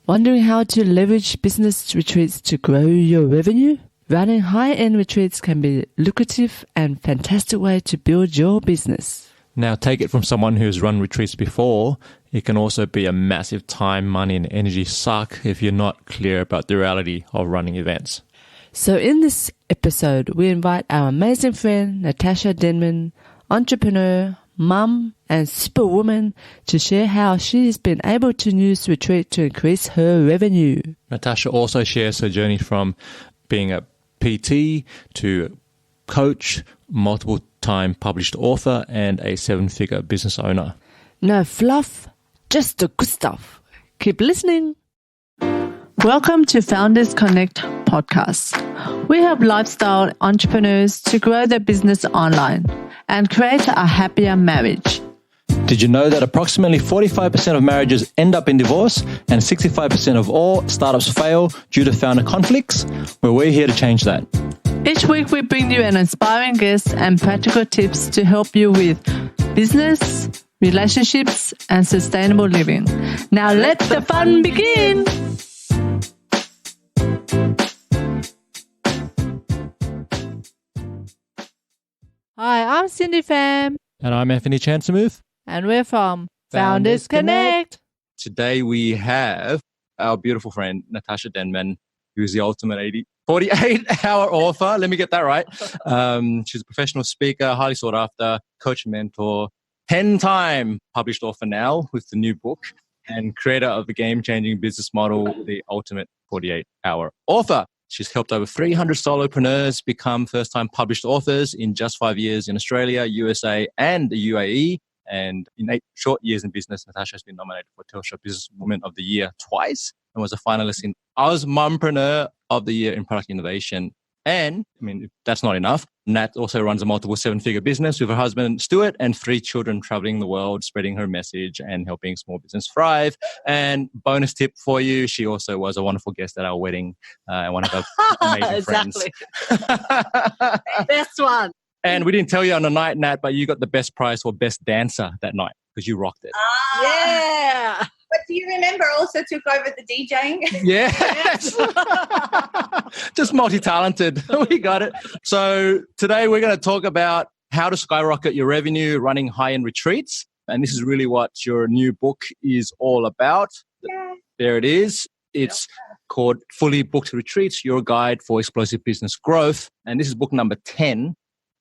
Wondering how to leverage business retreats to grow your revenue? Running high-end retreats can be a lucrative and fantastic way to build your business. Now, take it from someone who's run retreats before, it can also be a massive time, money, and energy suck if you're not clear about the reality of running events. So in this episode, we invite our amazing friend, Natasa Denman, entrepreneur, mum, and superwoman to share how she's been able to use retreat to increase her revenue. Natasa also shares her journey from being a PT to coach, multiple-time published author, and a 7-figure business owner. No fluff, just the good stuff. Keep listening. Welcome to Founders Connect podcast. We help lifestyle entrepreneurs to grow their business online and create a happier marriage. Did you know that approximately 45% of marriages end up in divorce and 65% of all startups fail due to founder conflicts? Well, we're here to change that. Each week we bring you an inspiring guest and practical tips to help you with business, relationships, and sustainable living. Now let the fun begin! Hi, I'm Cindy Pham. And I'm Anthony Chansamuth. And we're from Founders Connect. Today we have our beautiful friend, Natasa Denman, who's the ultimate 48-hour author. Let me get that right. She's a professional speaker, highly sought after, coach and mentor, 10-time published author now with the new book, and creator of the game-changing business model, the ultimate 48-hour author. She's helped over 300 solopreneurs become first-time published authors in just 5 years in Australia, USA, and the UAE. And in 8 short years in business, Natasa has been nominated for Telstra Businesswoman of the Year twice and was a finalist in Oz Mumpreneur of the Year in Product Innovation. And, I mean, if that's not enough, Nat also runs a multiple 7-figure business with her husband, Stuart, and 3 children traveling the world, spreading her message and helping small business thrive. And bonus tip for you, she also was a wonderful guest at our wedding and one of our amazing friends. Best one. And we didn't tell you on the night, Nat, but you got the best prize for best dancer that night because you rocked it. Yeah. But do you remember I also took over the DJing? Yes. Just multi-talented. We got it. So today we're going to talk about how to skyrocket your revenue running high-end retreats. And this is really what your new book is all about. Yeah. There it is. It's called Fully Booked Retreats, Your Guide for Explosive Business Growth. And this is book number 10.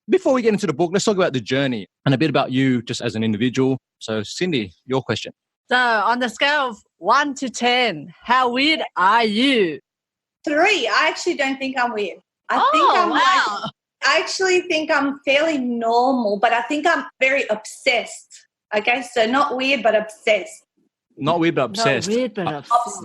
Before we get into the book, let's talk about the journey and a bit about you just as an individual. So, Cindy, your question. So, on the scale of 1 to 10, how weird are you? 3. I actually don't think I'm weird. I actually think I'm fairly normal, but I think I'm very obsessed. Okay, so not weird, but obsessed. Not weird, but obsessed. Not weird, but obsessed.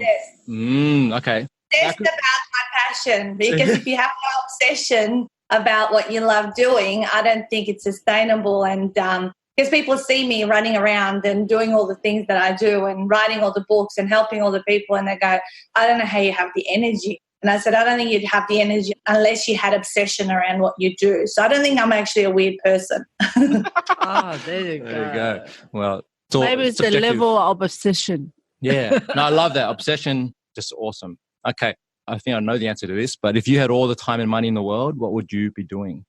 Okay. Obsessed about my passion, because if you have no obsession about what you love doing, I don't think it's sustainable. And because people see me running around and doing all the things that I do and writing all the books and helping all the people, and they go, I don't know how you have the energy. And I said, I don't think you'd have the energy unless you had obsession around what you do. So I don't think I'm actually a weird person. Oh, there you go. Well, maybe it's the level of obsession. Yeah. No, I love that. Obsession, just awesome. Okay. I think I know the answer to this, but if you had all the time and money in the world, what would you be doing?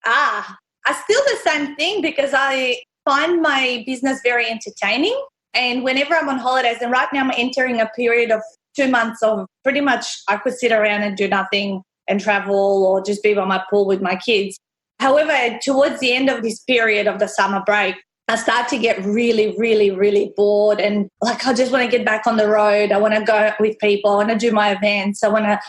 I still the same thing, because I find my business very entertaining. And whenever I'm on holidays, and right now I'm entering a period of 2 months of pretty much I could sit around and do nothing and travel or just be by my pool with my kids. However, towards the end of this period of the summer break, I start to get really, really, really bored, and like I just want to get back on the road. I want to go out with people. I want to do my events. I want to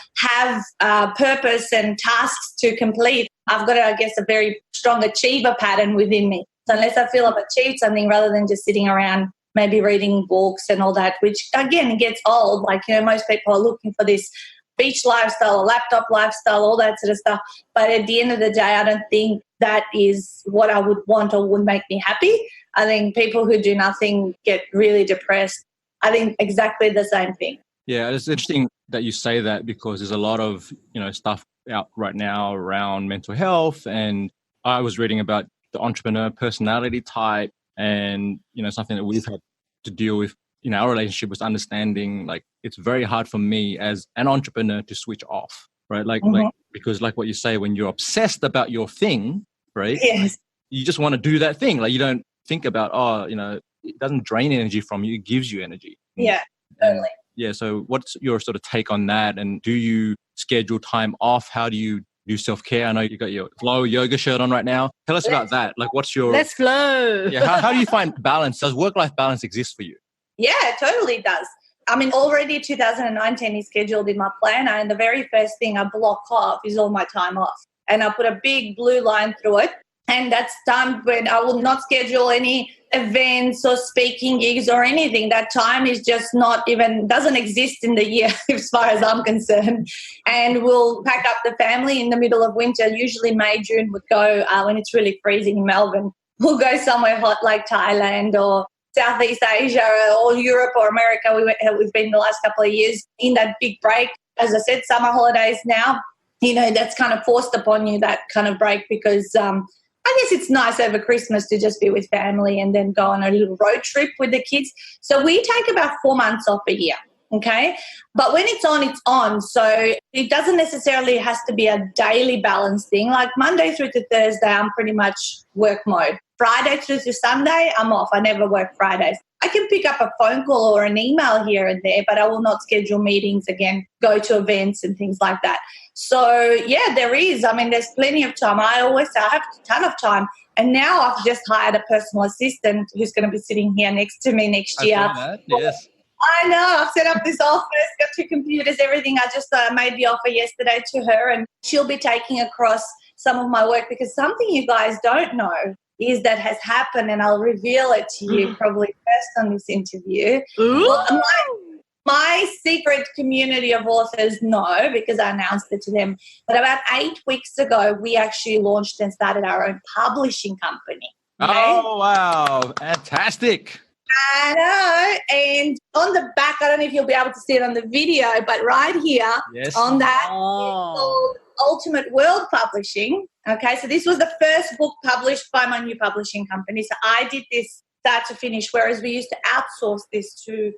have purpose and tasks to complete. I've got, I guess, a very strong achiever pattern within me. So unless I feel I've achieved something, rather than just sitting around maybe reading books and all that, which again gets old. Like, you know, most people are looking for this beach lifestyle or laptop lifestyle, all that sort of stuff. But at the end of the day, I don't think that is what I would want or would make me happy. I think people who do nothing get really depressed. I think exactly the same thing. Yeah, it's interesting that you say that, because there's a lot of, stuff out right now around mental health. And I was reading about the entrepreneur personality type, and, something that we've had to deal with in our relationship was understanding, like, it's very hard for me as an entrepreneur to switch off, right? Like, because like what you say, when you're obsessed about your thing, right? Yes. You just want to do that thing. Like, you don't think about, it doesn't drain energy from you. It gives you energy. Yeah, totally. Yeah. So what's your sort of take on that? And do you schedule time off? How do you do self-care? I know you got your flow yoga shirt on right now. Tell us about that. Like, what's your... Let's flow. Yeah. How do you find balance? Does work-life balance exist for you? Yeah, it totally does. I mean, already 2019 is scheduled in my planner, and the very first thing I block off is all my time off. And I put a big blue line through it. And that's time when I will not schedule any events or speaking gigs or anything. That time is just doesn't exist in the year as far as I'm concerned. And we'll pack up the family in the middle of winter. Usually May, June would go when it's really freezing in Melbourne. We'll go somewhere hot like Thailand or Southeast Asia or Europe or America. We've been the last couple of years in that big break. As I said, summer holidays now, that's kind of forced upon you, that kind of break, because I guess it's nice over Christmas to just be with family and then go on a little road trip with the kids. So we take about 4 months off a year, okay? But when it's on, it's on. So it doesn't necessarily has to be a daily balance thing. Like Monday through to Thursday, I'm pretty much work mode. Friday through to Sunday, I'm off. I never work Fridays. I can pick up a phone call or an email here and there, but I will not schedule meetings again, go to events and things like that. So, yeah, there is. I mean, there's plenty of time. I always say I have a ton of time. And now I've just hired a personal assistant who's going to be sitting here next to me next year. I saw that, yes. I know. I've set up this office, got 2 computers, everything. I just made the offer yesterday to her, and she'll be taking across some of my work, because something you guys don't know is that has happened, and I'll reveal it to you probably first on this interview. Well, my secret community of authors know, because I announced it to them. But about 8 weeks ago, we actually launched and started our own publishing company. Okay? Oh, wow. Fantastic. I know. And on the back, I don't know if you'll be able to see it on the video, but right here on that, it's called Ultimate World Publishing. Okay, so this was the first book published by my new publishing company. So I did this start to finish, whereas we used to outsource this to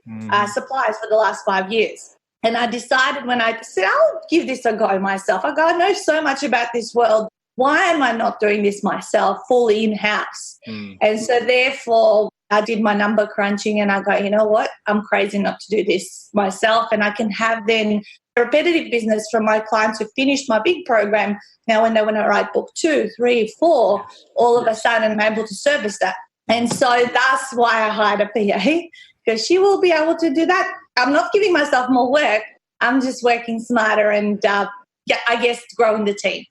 suppliers for the last 5 years. And I decided, when I said, I'll give this a go myself. I go, I know so much about this world. Why am I not doing this myself, fully in-house? And so therefore, I did my number crunching, and I go, you know what? I'm crazy not to do this myself. And I can have then repetitive business from my clients who finished my big program. Now, when they want to write book 2, 3, 4, all of a sudden I'm able to service that. And so that's why I hired a PA, because she will be able to do that. I'm not giving myself more work. I'm just working smarter and, I guess, growing the team.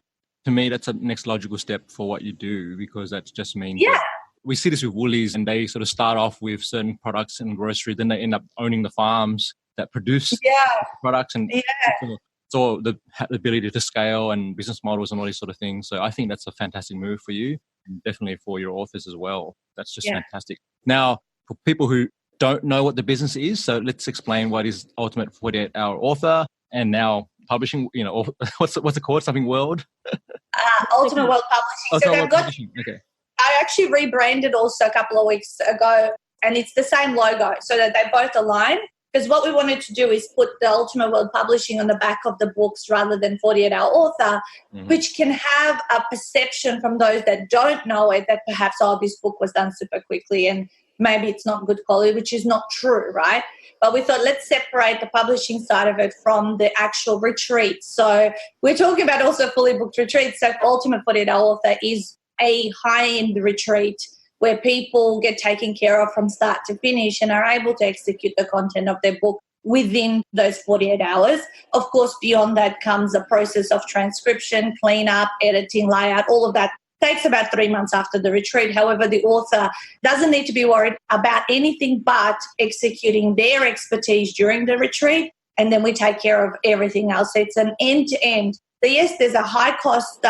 To me, that's a next logical step for what you do, because that just means we see this with Woolies, and they sort of start off with certain products and grocery, then they end up owning the farms that produce products, and it's all the ability to scale and business models and all these sort of things. So I think that's a fantastic move for you, and definitely for your authors as well. That's just fantastic. Now, for people who don't know what the business is, so let's explain what is Ultimate 48-Hour Author and now publishing, what's it called? Something World? Ultimate World Publishing. Okay. I actually rebranded also a couple of weeks ago, and it's the same logo so that they both align. Because what we wanted to do is put the Ultimate World Publishing on the back of the books rather than 48-Hour Author, which can have a perception from those that don't know it that perhaps, this book was done super quickly and maybe it's not good quality, which is not true, right? But we thought, let's separate the publishing side of it from the actual retreat. So we're talking about also fully booked retreats. So Ultimate 48-Hour Author is a high-end retreat where people get taken care of from start to finish and are able to execute the content of their book within those 48 hours. Of course, beyond that comes a process of transcription, cleanup, editing, layout, all of that takes about 3 months after the retreat. However, the author doesn't need to be worried about anything but executing their expertise during the retreat, and then we take care of everything else. So it's an end-to-end. So yes, there's a high cost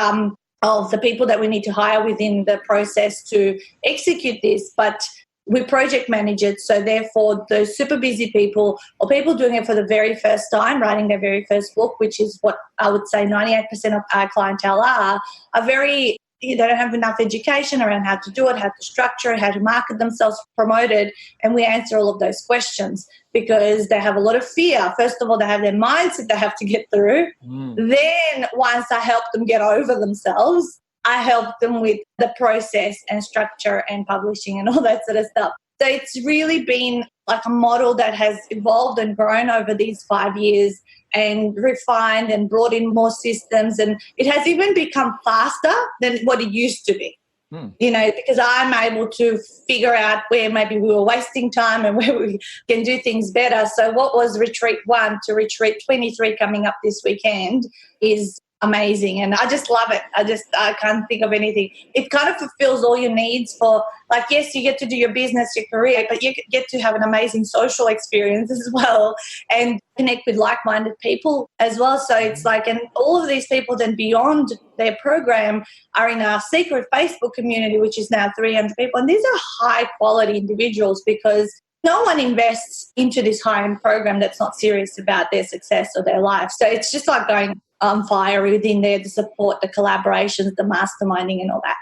of the people that we need to hire within the process to execute this, but we project manage it. So therefore, those super busy people or people doing it for the very first time, writing their very first book, which is what I would say 98% of our clientele are very they don't have enough education around how to do it, how to structure it, how to market themselves, promote it. And we answer all of those questions because they have a lot of fear. First of all, they have their mindset they have to get through. Then once I help them get over themselves, I help them with the process and structure and publishing and all that sort of stuff. So it's really been like a model that has evolved and grown over these 5 years and refined and brought in more systems. And it has even become faster than what it used to be, because I'm able to figure out where maybe we were wasting time and where we can do things better. So what was retreat 1 to retreat 23 coming up this weekend is amazing, and I just love it. I can't think of anything. It kind of fulfills all your needs for, like, yes, you get to do your business, your career, but you get to have an amazing social experience as well and connect with like-minded people as well. So it's like, and all of these people then beyond their program are in our secret Facebook community, which is now 300 people, and these are high-quality individuals because no one invests into this high-end program that's not serious about their success or their life. So it's just like going on fire within there to support the collaborations, the masterminding and all that.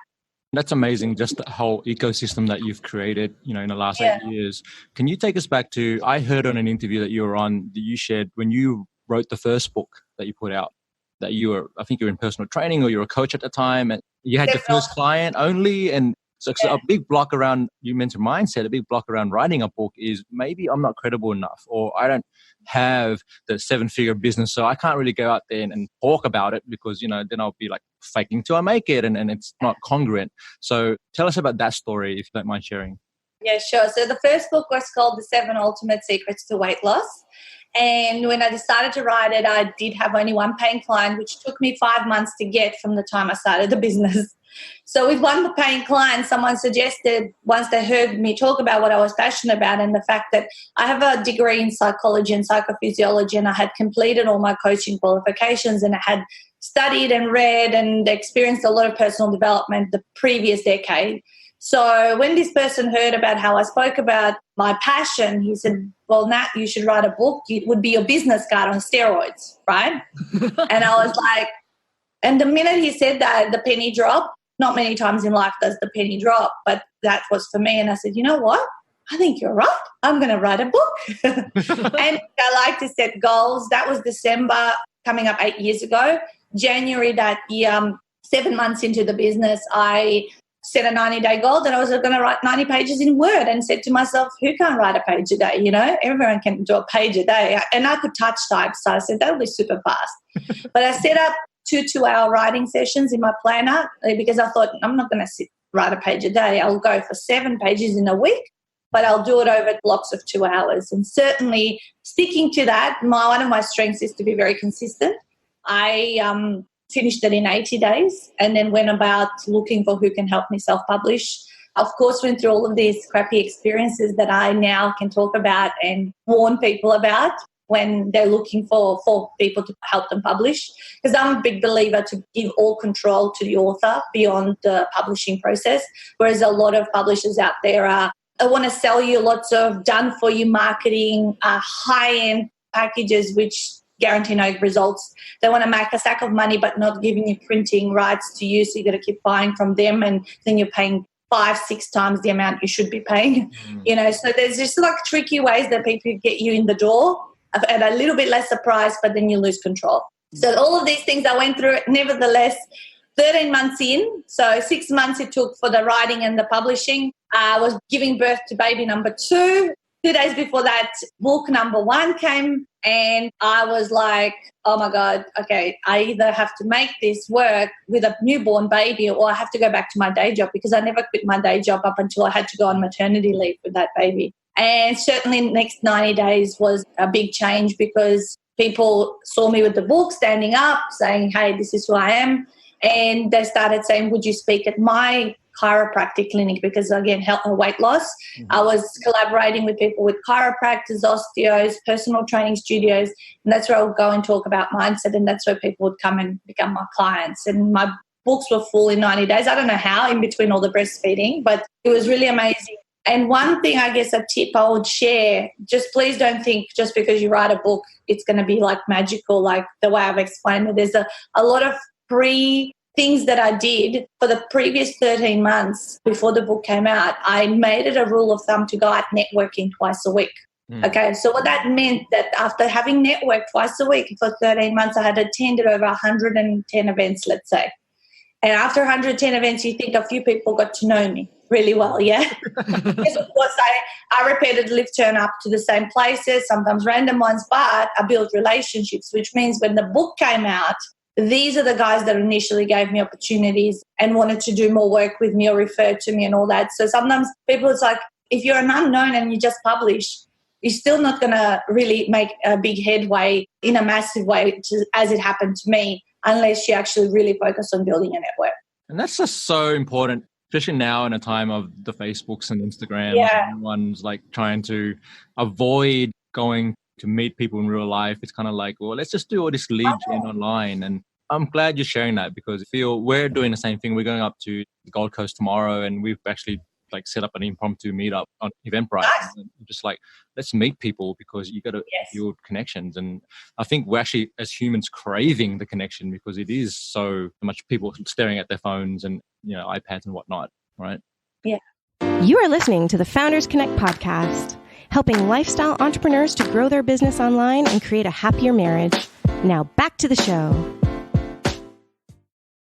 That's amazing, just the whole ecosystem that you've created, in the last 8 years. Can you take us back to, I heard on an interview that you were on, that you shared when you wrote the first book that you put out, that I think you were in personal training or you were a coach at the time, and you had your first client only, and so a big block around, you mentioned mindset, a big block around writing a book is maybe I'm not credible enough, or I don't have the 7-figure business, so I can't really go out there and talk about it because, then I'll be like faking till I make it, and it's not congruent. So tell us about that story, if you don't mind sharing. Yeah, sure. So the first book was called The 7 Ultimate Secrets to Weight Loss. And when I decided to write it, I did have only one paying client, which took me 5 months to get from the time I started the business. So with one paying client, someone suggested, once they heard me talk about what I was passionate about and the fact that I have a degree in psychology and psychophysiology, and I had completed all my coaching qualifications, and I had studied and read and experienced a lot of personal development the previous decade. So when this person heard about how I spoke about my passion, he said, well, Nat, you should write a book. It would be your business card on steroids, right? And I was like, and the minute he said that, the penny dropped. Not many times in life does the penny drop, but that was for me. And I said, you know what? I think you're right. I'm going to write a book. And I like to set goals. That was December, coming up 8 years ago. January that year, 7 months into the business, I set a 90-day goal that I was going to write 90 pages in Word, and said to myself, who can't write a page a day? Everyone can do a page a day. And I could touch type, so I said, that'll be super fast. But I set up 2 2-hour writing sessions in my planner because I thought, I'm not going to write a page a day. I'll go for 7 pages in a week, but I'll do it over blocks of 2 hours. And certainly sticking to that, one of my strengths is to be very consistent. I finished it in 80 days and then went about looking for who can help me self-publish. Of course, went through all of these crappy experiences that I now can talk about and warn people about when they're looking for people to help them publish. Because I'm a big believer to give all control to the author beyond the publishing process, whereas a lot of publishers out there I want to sell you lots of done-for-you marketing, high-end packages which guarantee no results. They want to make a stack of money but not giving you printing rights to you, so you got to keep buying from them, and then you're paying 5-6 times the amount you should be paying. So there's just like tricky ways that people get you in the door at a little bit less surprise, but then you lose control. So all of these things I went through, nevertheless, 13 months in, so 6 months it took for the writing and the publishing. I was giving birth to baby number 2. 2 days before that, book number 1 came, and I was like, oh my God, okay, I either have to make this work with a newborn baby or I have to go back to my day job, because I never quit my day job up until I had to go on maternity leave with that baby. And certainly the next 90 days was a big change, because people saw me with the book standing up saying, hey, this is who I am. And they started saying, would you speak at my chiropractic clinic? Because, again, health and weight loss. I was collaborating with people with chiropractors, osteos, personal training studios, and that's where I would go and talk about mindset, and that's where people would come and become my clients. And my books were full in 90 days. I don't know how, in between all the breastfeeding, but it was really amazing. And one thing, I guess, a tip I would share, just please don't think just because you write a book, it's going to be like magical, like the way I've explained it. There's a lot of things that I did for the previous 13 months before the book came out, I made it a rule of thumb to go out networking twice a week. Okay, so what that meant that after having networked twice a week for 13 months, I had attended over 110 events, let's say. And after 110 events, you think a few people got to know me really well, yeah? Because of course, I repeatedly turn up to the same places, sometimes random ones, but I built relationships, which means when the book came out, these are the guys that initially gave me opportunities and wanted to do more work with me or refer to me and all that. So sometimes people, it's like, if you're an unknown and you just publish, you're still not going to really make a big headway in a massive way, as it happened to me, unless you actually really focus on building a network. And that's just so important, especially now in a time of the Facebooks and Instagrams. Yeah. Everyone's like trying to avoid going to meet people in real life. It's kind of like, well, let's just do all this lead gen online. And I'm glad you're sharing that, because I feel we're doing the same thing. We're going up to the Gold Coast tomorrow, and we've actually like set up an impromptu meetup on Eventbrite. Nice. And just like, let's meet people, because you got to build connections. And I think we're actually, as humans, craving the connection, because it is so much people staring at their phones and, you know, iPads and whatnot, right? Yeah. You are listening to the Founders Connect podcast, helping lifestyle entrepreneurs to grow their business online and create a happier marriage. Now back to the show.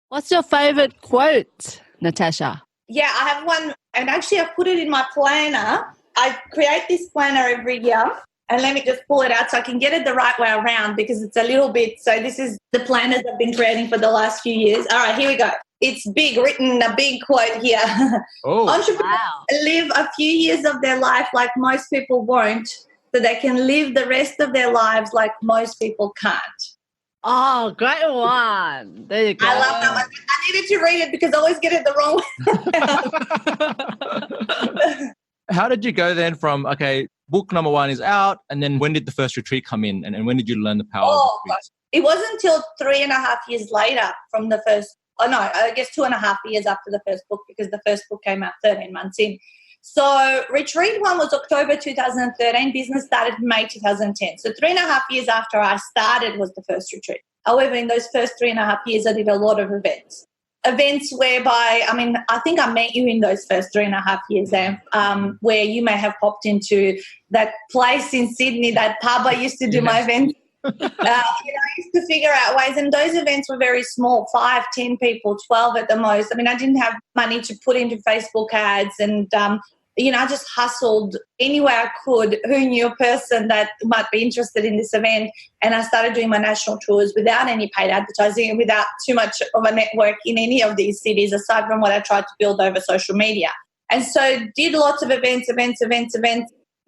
What's your favorite quote, Natasha? Yeah, I have one, and actually I've put it in my planner. I create this planner every year, and let me just pull it out so I can get it the right way around, because it's a little bit, so this is the planners I've been creating for the last few years. All right, here we go. It's big, written, a big quote here. Oh, entrepreneurs live a few years of their life like most people won't, so they can live the rest of their lives like most people can't. Oh, great one. There you go. I love that one. I needed to read it because I always get it the wrong way. How did you go then from, okay, book number 1 is out, and then when did the first retreat come in, and when did you learn the power of retreats? It wasn't until 3.5 years later from the first, I guess 2.5 years after the first book, because the first book came out 13 months in. So retreat 1 was October 2013. Business started May 2010. So 3.5 years after I started was the first retreat. However, in those first 3.5 years, I did a lot of events. Events whereby, I think I met you in those first 3.5 years, where you may have popped into that place in Sydney, that pub I used to do my events. I used to figure out ways, and those events were very small, 5, 10 people, 12 at the most. I didn't have money to put into Facebook ads, and I just hustled any way I could who knew a person that might be interested in this event, and I started doing my national tours without any paid advertising and without too much of a network in any of these cities, aside from what I tried to build over social media. And so did lots of events,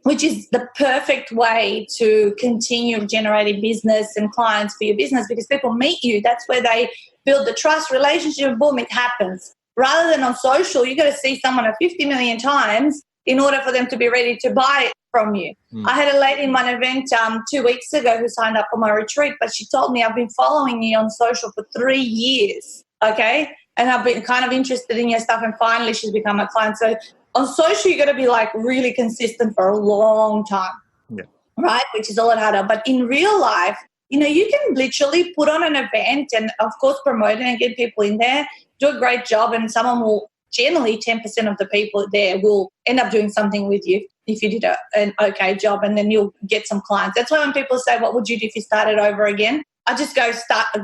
which is the perfect way to continue generating business and clients for your business, because people meet you. That's where they build the trust, relationship, and boom, it happens. Rather than on social, you got to see someone 50 million times in order for them to be ready to buy from you. I had a lady in my event 2 weeks ago who signed up for my retreat, but she told me, I've been following you on social for 3 years, okay? And I've been kind of interested in your stuff, and finally she's become a client. So on social, you got to be like really consistent for a long time, right? Which is a lot harder. But in real life, you can literally put on an event and, of course, promote it and get people in there, do a great job, and someone will, generally 10% of the people there will end up doing something with you if you did an okay job, and then you'll get some clients. That's why when people say, what would you do if you started over again? I just go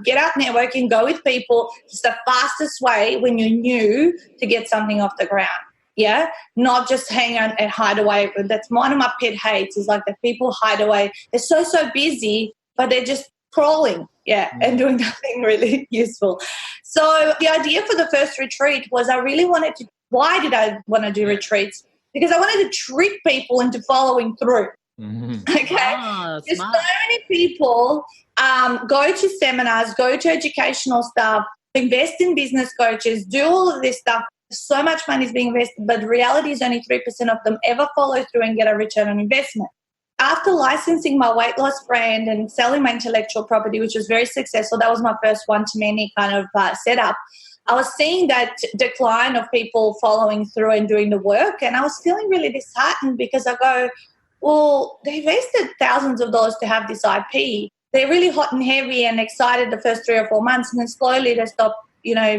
get out networking, go with people. It's the fastest way when you're new to get something off the ground. Yeah, not just hang on and hide away. That's one of my pet hates, is like that people hide away. They're so busy, but they're just crawling, and doing nothing really useful. So the idea for the first retreat was why did I want to do retreats? Because I wanted to trick people into following through. Okay? There's so many people go to seminars, go to educational stuff, invest in business coaches, do all of this stuff. So much money is being invested, but the reality is only 3% of them ever follow through and get a return on investment. After licensing my weight loss brand and selling my intellectual property, which was very successful, that was my first one-to-many kind of setup, I was seeing that decline of people following through and doing the work, and I was feeling really disheartened, because I go, well, they invested thousands of dollars to have this IP. They're really hot and heavy and excited the first 3 or 4 months, and then slowly they stop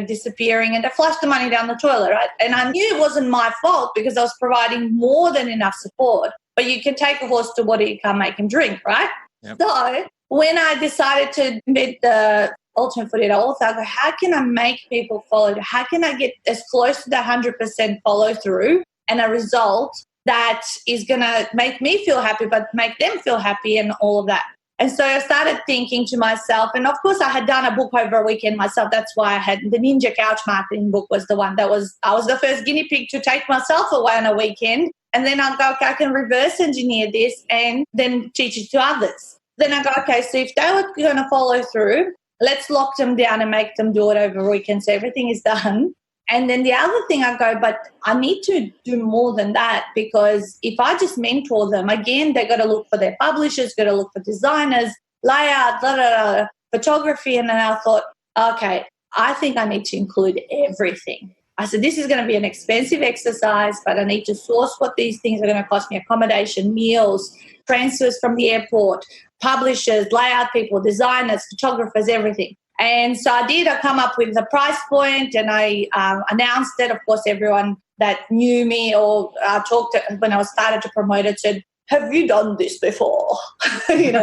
disappearing, and they flushed the money down the toilet, right? And I knew it wasn't my fault because I was providing more than enough support. But you can take a horse to water, you can't make him drink, right? Yep. So when I decided to meet the Ultimate 48 author, I go, how can I make people follow? How can I get as close to the 100% follow through and a result that is going to make me feel happy, but make them feel happy and all of that? And so I started thinking to myself, and of course I had done a book over a weekend myself. That's why I had the Ninja Couch Marketing book was the one I was the first guinea pig to take myself away on a weekend. And then I go, okay, I can reverse engineer this and then teach it to others. Then I go, okay, so if they were going to follow through, let's lock them down and make them do it over a weekend so everything is done. And then the other thing I go, but I need to do more than that, because if I just mentor them, again, they got to look for their publishers, got to look for designers, layout, photography. And then I thought, okay, I think I need to include everything. I said, this is going to be an expensive exercise, but I need to source what these things are going to cost me: accommodation, meals, transfers from the airport, publishers, layout people, designers, photographers, everything. And so I did. I come up with the price point, and I announced it. Of course, everyone that knew me or talked to, when I started to promote it said, have you done this before? Well,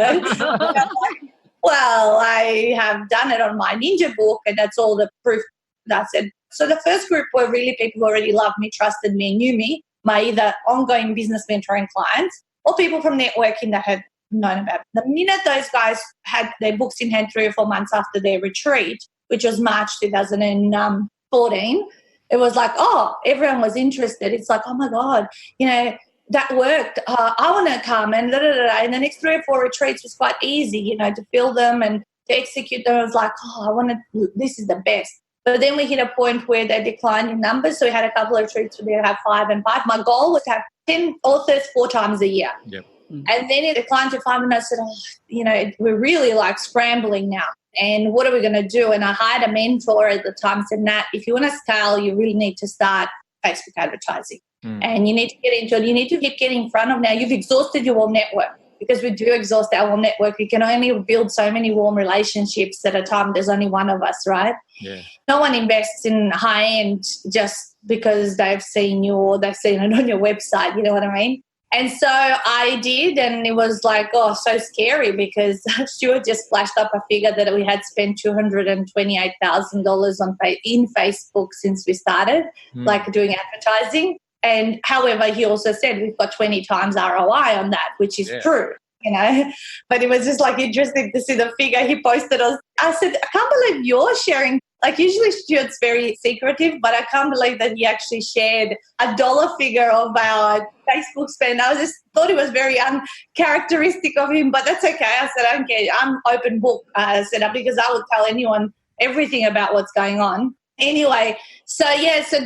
I have done it on my Ninja book, and that's all the proof that I said. So the first group were really people who already loved me, trusted me, knew me, my either ongoing business mentoring clients or people from networking that had known about it. The minute those guys had their books in hand 3 or 4 months after their retreat, which was March 2014, it was like, oh, everyone was interested. It's like, oh my God, that worked. I want to come and And the next 3 or 4 retreats was quite easy, to fill them and to execute them. I was like, oh, this is the best. But then we hit a point where they declined in numbers. So we had a couple of retreats where they have 5 and 5. My goal was to have 10 authors 4 times a year. Yep. And then it declined to 5, and I said, we're really like scrambling now. And what are we going to do? And I hired a mentor at the time and said, Nat, if you want to scale, you really need to start Facebook advertising. And you need to get into it. You need to get in front of now. You've exhausted your warm network, because we do exhaust our warm network. We can only build so many warm relationships at a time. There's only one of us, right? Yeah. No one invests in high end just because they've seen you or they've seen it on your website. You know what I mean? And so I did, and it was like, so scary, because Stuart just flashed up a figure that we had spent $228,000 in Facebook since we started, like doing advertising. And however, he also said we've got 20 times ROI on that, which is true, But it was just like interesting to see the figure he posted. I said, I can't believe you're sharing. Like usually Stuart's very secretive, but I can't believe that he actually shared a dollar figure of our Facebook spend. I just thought it was very uncharacteristic of him, but that's okay. I said, I don't care. I'm open book, because I would tell anyone everything about what's going on. Anyway, so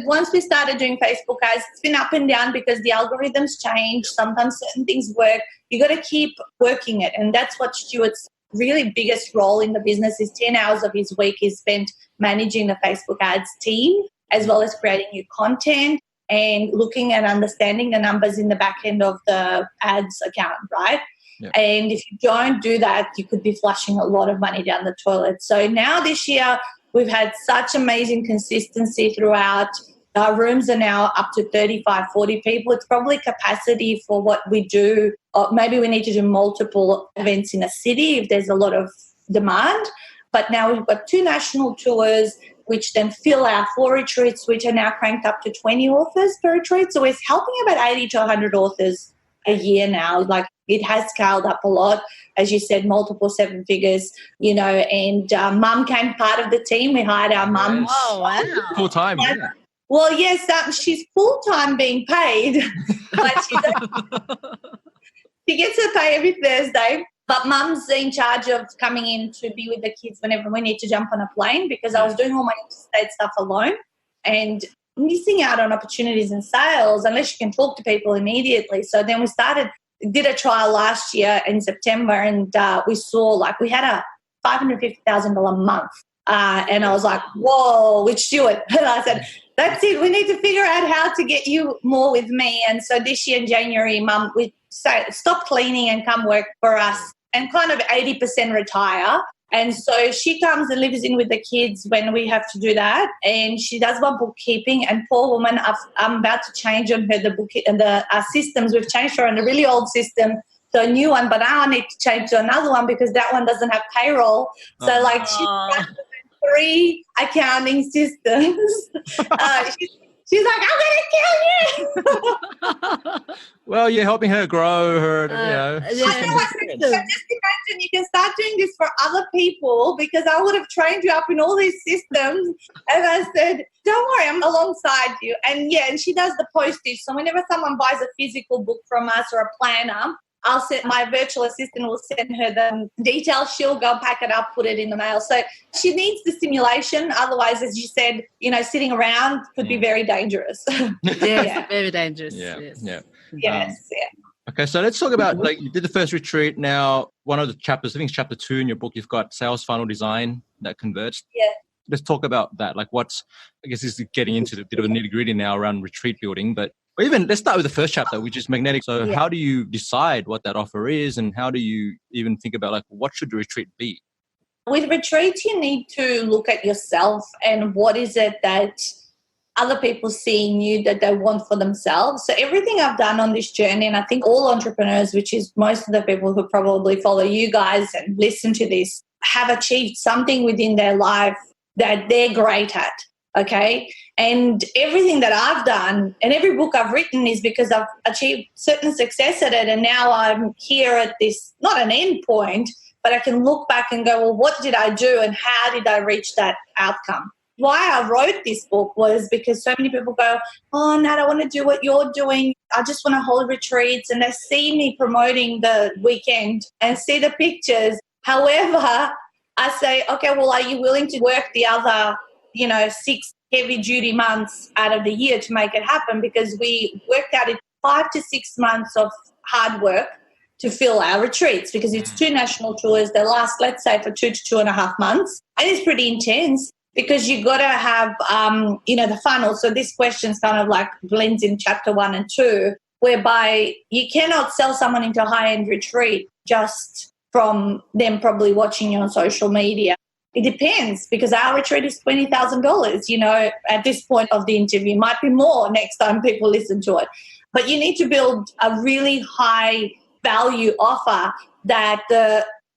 once we started doing Facebook ads, it's been up and down because the algorithms change. Sometimes certain things work. You got to keep working it. And that's what Stuart's really biggest role in the business is. 10 hours of his week is spent managing the Facebook ads team, as well as creating new content and looking and understanding the numbers in the back end of the ads account, right? Yeah. And if you don't do that, you could be flushing a lot of money down the toilet. So now this year, we've had such amazing consistency throughout. Our rooms are now up to 35, 40 people. It's probably capacity for what we do. Or maybe we need to do multiple events in a city if there's a lot of demand. But now we've got 2 national tours, which then fill our 4 retreats, which are now cranked up to 20 authors per retreat. So we're helping about 80 to 100 authors a year now. Like, it has scaled up a lot, as you said, multiple 7 figures, and Mum came part of the team. We hired our mum. Oh, wow. Full time. Yeah. Well, yes, she's full-time being paid, but she gets her pay every Thursday. But Mum's in charge of coming in to be with the kids whenever we need to jump on a plane, because I was doing all my interstate stuff alone and missing out on opportunities in sales unless you can talk to people immediately. So then we did a trial last year in September, and we saw we had a $550,000 a month. And I was like, whoa, with Stuart. And I said, that's it. We need to figure out how to get you more with me. And so this year in January, Mum, we stop cleaning and come work for us and kind of 80% retire. And so she comes and lives in with the kids when we have to do that. And she does my bookkeeping. And poor woman, I'm about to change on her the book and our systems. We've changed her on a really old system to a new one, but now I need to change to another one because that one doesn't have payroll. So she's 3 accounting systems. She's like, I'm going to kill you. Well, you're helping her grow her, But just imagine you can start doing this for other people, because I would have trained you up in all these systems. And I said, don't worry, I'm alongside you. And she does the postage. So whenever someone buys a physical book from us or a planner, my virtual assistant will send her the details. She'll go pack it up, put it in the mail. So she needs the stimulation. Otherwise, as you said, sitting around could be very dangerous. Very dangerous. Yes. Okay, so let's talk about, you did the first retreat. Now, one of the chapters, I think it's chapter 2 in your book, you've got sales funnel design that converts. Yeah. Let's talk about that. I guess this is getting into the bit of a nitty gritty now around retreat building, but even let's start with the first chapter, which is magnetic. So how do you decide what that offer is, and how do you even think about what should the retreat be? With retreats, you need to look at yourself and what is it that other people see in you that they want for themselves. So everything I've done on this journey, and I think all entrepreneurs, which is most of the people who probably follow you guys and listen to this, have achieved something within their life that they're great at. Okay. And everything that I've done and every book I've written is because I've achieved certain success at it. And now I'm here at this, not an end point, but I can look back and go, well, what did I do and how did I reach that outcome? Why I wrote this book was because so many people go, oh, Nat, I want to do what you're doing. I just want to hold retreats. And they see me promoting the weekend and see the pictures. However, I say, okay, well, are you willing to work the other 6 heavy duty months out of the year to make it happen? Because we worked out it 5 to 6 months of hard work to fill our retreats, because it's 2 national tours. They last, let's say, for 2 to 2.5 months. And it's pretty intense because you got to have, the funnel. So this question's kind of like blends in chapter 1 and 2, whereby you cannot sell someone into a high-end retreat just from them probably watching you on social media. It depends, because our retreat is $20,000, at this point of the interview. It might be more next time people listen to it. But you need to build a really high value offer that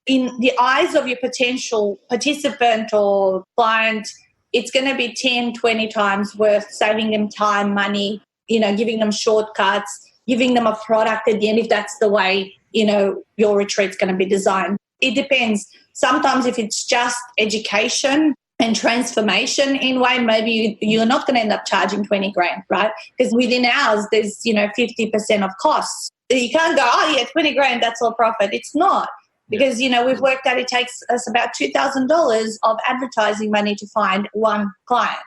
in the eyes of your potential participant or client, it's going to be 10, 20 times worth saving them time, money, giving them shortcuts, giving them a product at the end, if that's the way, your retreat's going to be designed. It depends. Sometimes if it's just education and transformation in way, maybe you're not going to end up charging 20 grand, right? Because within ours, there's, 50% of costs. You can't go, 20 grand, that's all profit. It's not. Because, we've worked out it takes us about $2,000 of advertising money to find one client,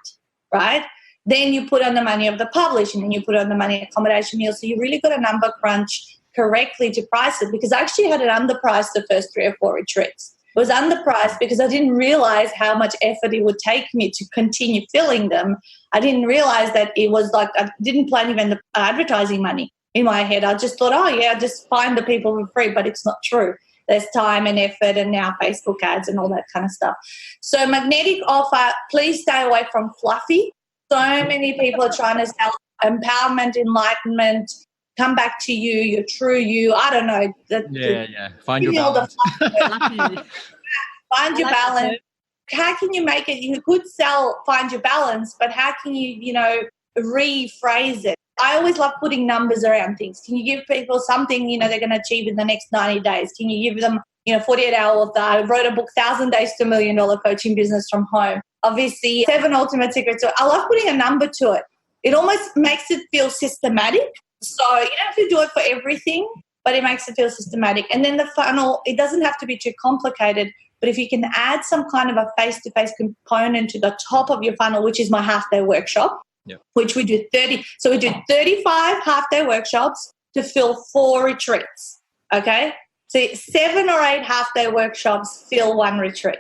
right? Then you put on the money of the publishing and you put on the money of accommodation meals. So you really got a number crunch correctly to price it, because I actually had it underpriced the first 3 or 4 retreats. It was underpriced because I didn't realize how much effort it would take me to continue filling them. I didn't realize that it was I didn't plan even the advertising money in my head. I just thought, just find the people for free, but it's not true. There's time and effort and now Facebook ads and all that kind of stuff. So magnetic offer, please stay away from fluffy. So many people are trying to sell empowerment, enlightenment, come back to you, your true you. I don't know. Find your balance. Find your balance. How can you make it? You could sell find your balance, but how can you, rephrase it? I always love putting numbers around things. Can you give people something, they're going to achieve in the next 90 days? Can you give them, 48-hour author? I wrote a book, 1,000 Days to $1 Million Coaching Business from Home. Obviously, 7 Ultimate Secrets. So I love putting a number to it. It almost makes it feel systematic. So you don't have to do it for everything, but it makes it feel systematic. And then the funnel, it doesn't have to be too complicated, but if you can add some kind of a face-to-face component to the top of your funnel, which is my half-day workshop, which we do 30. So we do 35 half-day workshops to fill 4 retreats, okay? So 7 or 8 half-day workshops fill 1 retreat.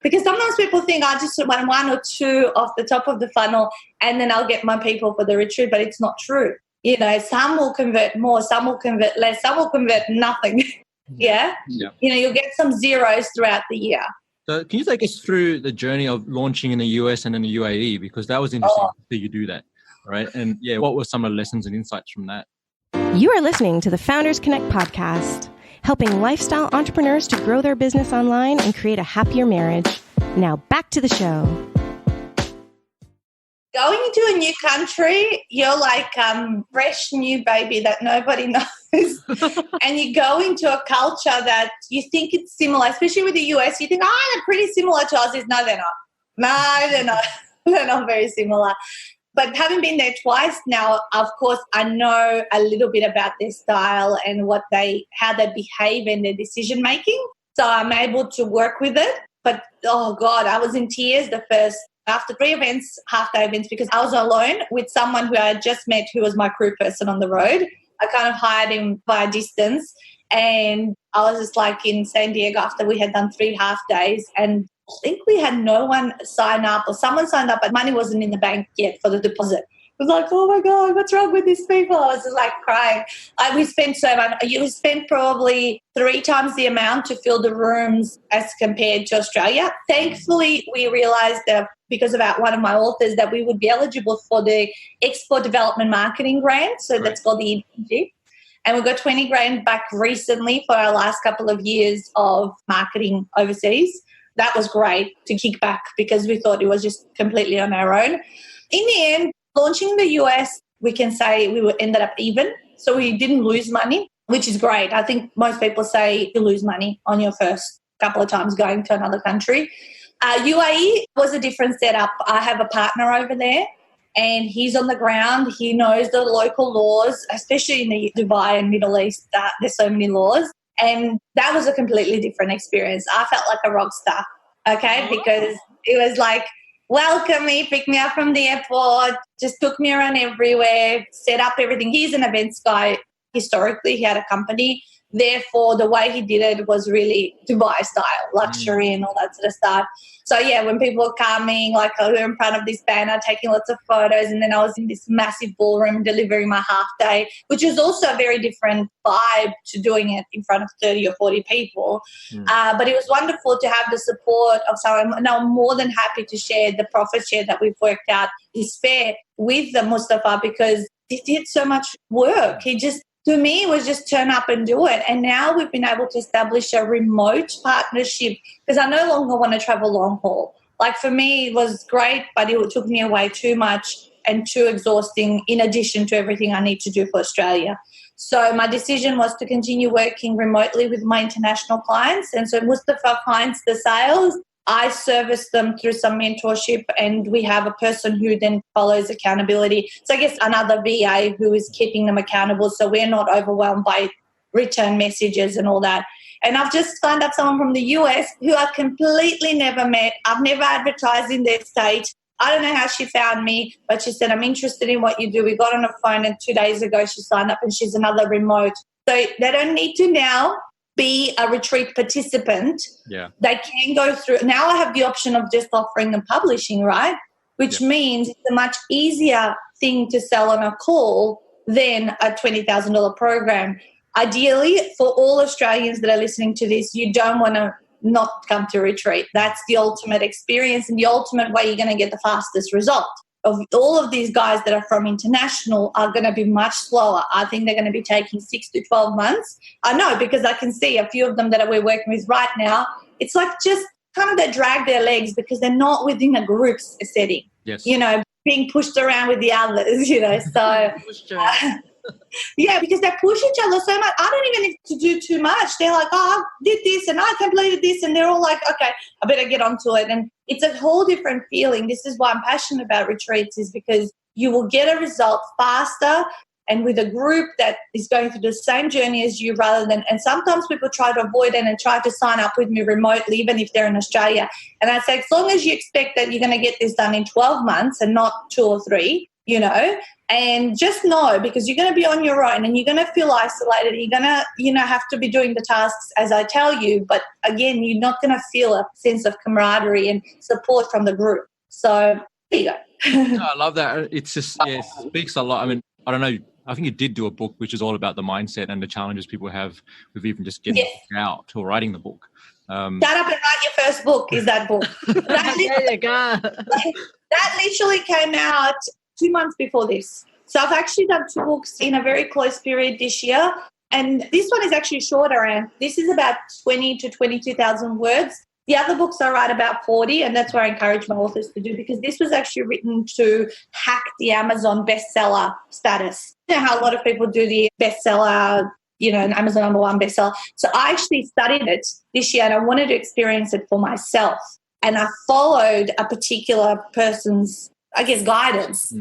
Because sometimes people think I just want 1 or 2 off the top of the funnel and then I'll get my people for the retreat, but it's not true. Some will convert more, some will convert less, some will convert nothing. Yeah. You'll get some zeros throughout the year. So can you take us through the journey of launching in the US and in the UAE? Because that was interesting to see you do that, right? And what were some of the lessons and insights from that? You are listening to the Founders Connect podcast, helping lifestyle entrepreneurs to grow their business online and create a happier marriage. Now back to the show. Going into a new country, you're like fresh new baby that nobody knows. And you go into a culture that you think it's similar, especially with the US. You think, they're pretty similar to Aussies. No, they're not. No, they're not. They're not very similar. But having been there twice now, of course, I know a little bit about their style and how they behave and their decision making. So I'm able to work with it. But, oh, God, I was in tears after 3 events, half-day events, because I was alone with someone who I had just met who was my crew person on the road. I kind of hired him by distance. And I was just like in San Diego after we had done 3 half-days, and I think we had no one sign up, or someone signed up, but money wasn't in the bank yet for the deposit. It was like, oh my God, what's wrong with these people? I was just like crying. We spent so much. You spent probably 3 times the amount to fill the rooms as compared to Australia. Thankfully, we realized that because of one of my authors that we would be eligible for the Export Development Marketing Grant. So that's called the internship. And we got 20 grand back recently for our last couple of years of marketing overseas. That was great to kick back because we thought it was just completely on our own. In the end, launching in the US, we can say we ended up even. So we didn't lose money, which is great. I think most people say you lose money on your first couple of times going to another country. UAE was a different setup. I have a partner over there and he's on the ground. He knows the local laws, especially in the Dubai and Middle East. There's so many laws. And that was a completely different experience. I felt like a rock star, because it was like, welcome me, pick me up from the airport, just took me around everywhere, set up everything. He's an events guy. Historically, he had a company. Therefore, the way he did it was really Dubai style, luxury and all that sort of stuff. So, when people were coming, like we were in front of this banner, taking lots of photos, and then I was in this massive ballroom delivering my half day, which was also a very different vibe to doing it in front of 30 or 40 people. But it was wonderful to have the support of someone. And I'm more than happy to share the profit share that we've worked out is fair with the Mustafa because he did so much work. He just, to me, it was just turn up and do it. And now we've been able to establish a remote partnership because I no longer want to travel long haul. Like for me, it was great, but it took me away too much and too exhausting in addition to everything I need to do for Australia. So my decision was to continue working remotely with my international clients. And so Mustafa finds the sales. I service them through some mentorship and we have a person who then follows accountability. So I guess another VA who is keeping them accountable so we're not overwhelmed by return messages and all that. And I've just signed up someone from the US who I've completely never met. I've never advertised in their state. I don't know how she found me, but she said, I'm interested in what you do. We got on the phone and 2 days ago she signed up and she's another remote. So they don't need to now be a retreat participant. Yeah. They can go through. Now I have the option of just offering them publishing, right? Which means it's a much easier thing to sell on a call than a $20,000 program. Ideally, for all Australians that are listening to this, you don't want to not come to retreat. That's the ultimate experience and the ultimate way you're going to get the fastest result. Of all of these guys that are from international are going to be much slower. I think they're going to be taking 6 to 12 months. I know because I can see a few of them that we're working with right now. It's like just kind of they drag their legs because they're not within a group setting. Yes. You know, being pushed around with the others, you know. So, yeah, because they push each other so much. I don't even need to do too much. They're like, oh, I did this and I completed this. And they're all like, okay, I better get onto it. And it's a whole different feeling. This is why I'm passionate about retreats is because you will get a result faster and with a group that is going through the same journey as you rather than, and sometimes people try to avoid it and try to sign up with me remotely, even if they're in Australia. And I say, as long as you expect that you're going to get this done in 12 months and not 2 or 3, you know, and just know because you're going to be on your own and you're going to feel isolated. You're going to, you know, have to be doing the tasks as I tell you. But again, you're not going to feel a sense of camaraderie and support from the group. So there you go. No, I love that. It's just, it speaks a lot. I mean, I don't know I think you did do a book which is all about the mindset and the challenges people have with even just getting the book out or writing the book. Shut up and write your first book is that book. There you go. That literally came out 2 months before this. So I've actually done 2 books in a very close period this year. And this one is actually shorter, and this is about 20 to 22,000 words. The other books I write about 40, and that's what I encourage my authors to do, because this was actually written to hack the Amazon bestseller status. You know how a lot of people do the bestseller, an Amazon #1 bestseller. So I actually studied it this year, and I wanted to experience it for myself. And I followed a particular person's, guidance.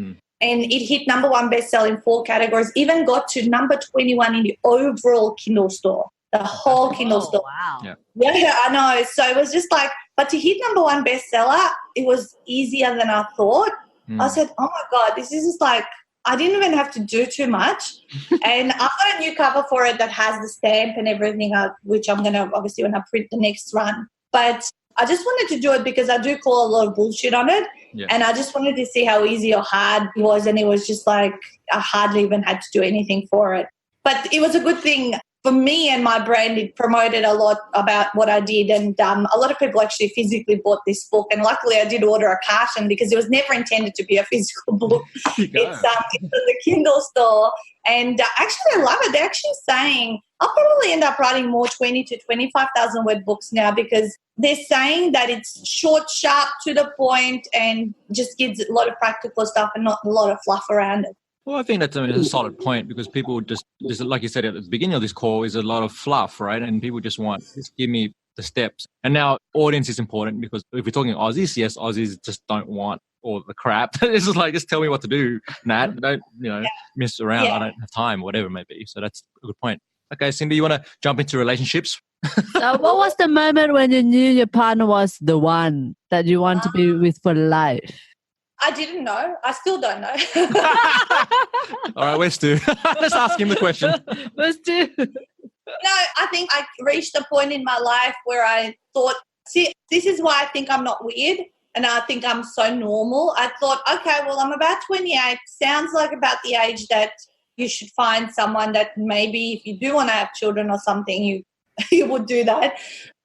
And it hit #1 bestseller in 4 categories, even got to number 21 in the overall Kindle store. The whole Kindle store. Wow. Yeah, I know. So it was just like, but to hit #1 bestseller, it was easier than I thought. I said, oh my God, this is just like, I didn't even have to do too much. And I've got a new cover for it that has the stamp and everything, which I'm going to, obviously, when I print the next run. But I just wanted to do it because I do call a lot of bullshit on it. Yeah. And I just wanted to see how easy or hard it was. And it was just like, I hardly even had to do anything for it. But it was a good thing for me and my brand. It promoted a lot about what I did, and a lot of people actually physically bought this book. And luckily, I did order a carton because it was never intended to be a physical book. It's in the Kindle store, and actually, I love it. They're actually saying I'll probably end up writing more 20 to 25,000 word books now, because they're saying that it's short, sharp, to the point, and just gives a lot of practical stuff and not a lot of fluff around it. Well, I think that's a solid point, because people just, like you said at the beginning of this call, is a lot of fluff, right? And people just give me the steps. And now audience is important, because if we're talking Aussies, yes, Aussies just don't want all the crap. It's just like, just tell me what to do, Nat. Don't, mess around. I don't have time, whatever it may be. So that's a good point. Okay, Cindy, you want to jump into relationships? So what was the moment when you knew your partner was the one that you want to be with for life? I didn't know. I still don't know. All right, where's Stu? Let's ask him the question. Where's Stu? No, I think I reached a point in my life where I thought, see, this is why I think I'm not weird and I think I'm so normal. I thought, okay, well, I'm about 28. Sounds like about the age that you should find someone that maybe if you do want to have children or something, you would do that.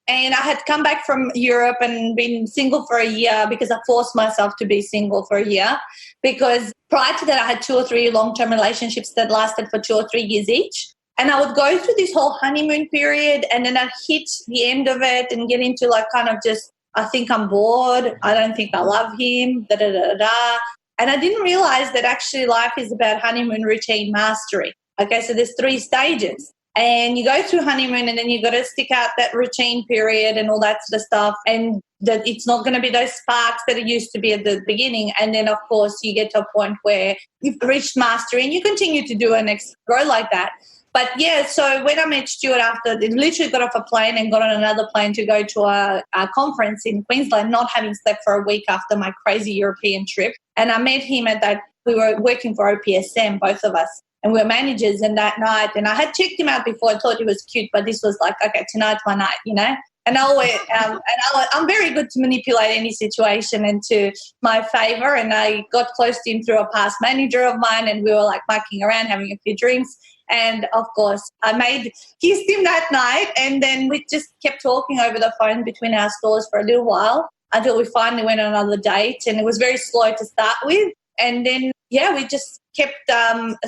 And I had come back from Europe and been single for a year, because I forced myself to be single for a year, because prior to that I had 2 or 3 long-term relationships that lasted for 2 or 3 years each. And I would go through this whole honeymoon period, and then I'd hit the end of it and get into like kind of just, I think I'm bored, I don't think I love him, da-da-da-da-da. And I didn't realize that actually life is about honeymoon routine mastery. Okay, so there's 3 stages. And you go through honeymoon, and then you got to stick out that routine period and all that sort of stuff. And that it's not going to be those sparks that it used to be at the beginning. And then, of course, you get to a point where you've reached mastery and you continue to do and grow like that. But, yeah, so when I met Stuart after, they literally got off a plane and got on another plane to go to a conference in Queensland, not having slept for a week after my crazy European trip. And I met him at that. We were working for OPSM, both of us. And we were managers, and that night, and I had checked him out before. I thought he was cute, but this was like, okay, tonight's my night, And I'm very good to manipulate any situation into my favor. And I got close to him through a past manager of mine, and we were like mucking around, having a few drinks. And of course, I kissed him that night, and then we just kept talking over the phone between our stores for a little while until we finally went on another date. And it was very slow to start with, and then we just kept,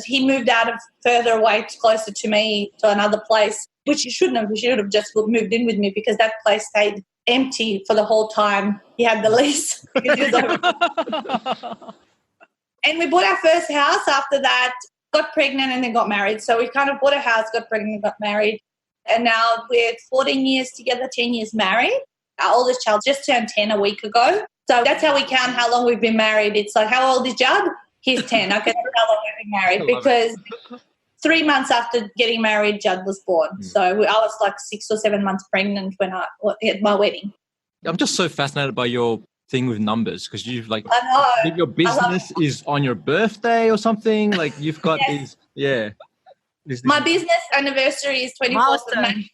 he moved out of further away, closer to me, to another place, which he shouldn't have. He should have just moved in with me, because that place stayed empty for the whole time he had the lease. And we bought our first house after that, got pregnant, and then got married. So we kind of bought a house, got pregnant, got married. And now we're 14 years together, 10 years married. Our oldest child just turned 10 a week ago. So that's how we count how long we've been married. It's like, how old is Judd? He's 10. Okay, that's how long we've been married, because 3 months after getting married, Judd was born. So I was like 6 or 7 months pregnant when I had my wedding. I'm just so fascinated by your thing with numbers, because you've like, I know. Your business is on your birthday or something. Like you've got these, My business anniversary is 24th of May.